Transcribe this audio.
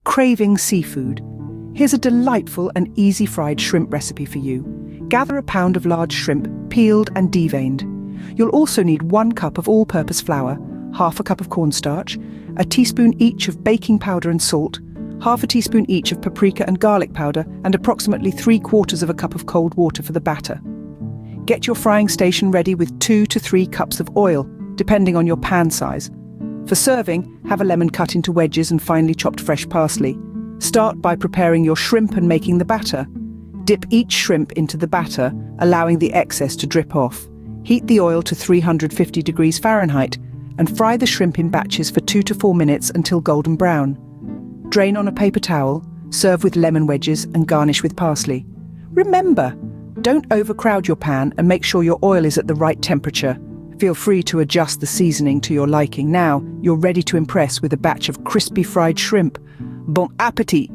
Craving seafood? Here's a delightful and easy fried shrimp recipe for you. Gather a pound of large shrimp, peeled and deveined. You'll also need 1 cup of all-purpose flour, half a cup of cornstarch, a teaspoon each of baking powder and salt, half a teaspoon each of paprika and garlic powder, and approximately 3/4 of a cup of cold water for the batter. Get your frying station ready with 2 to 3 cups of oil, depending on your pan size. For serving, have a lemon cut into wedges and finely chopped fresh parsley. Start by preparing your shrimp and making the batter. Dip each shrimp into the batter, allowing the excess to drip off. Heat the oil to 350 degrees Fahrenheit and fry the shrimp in batches for 2 to 4 minutes until golden brown. Drain on a paper towel, serve with lemon wedges and garnish with parsley. Remember, don't overcrowd your pan and make sure your oil is at the right temperature. Feel free to adjust the seasoning to your liking. Now, you're ready to impress with a batch of crispy fried shrimp. Bon appétit!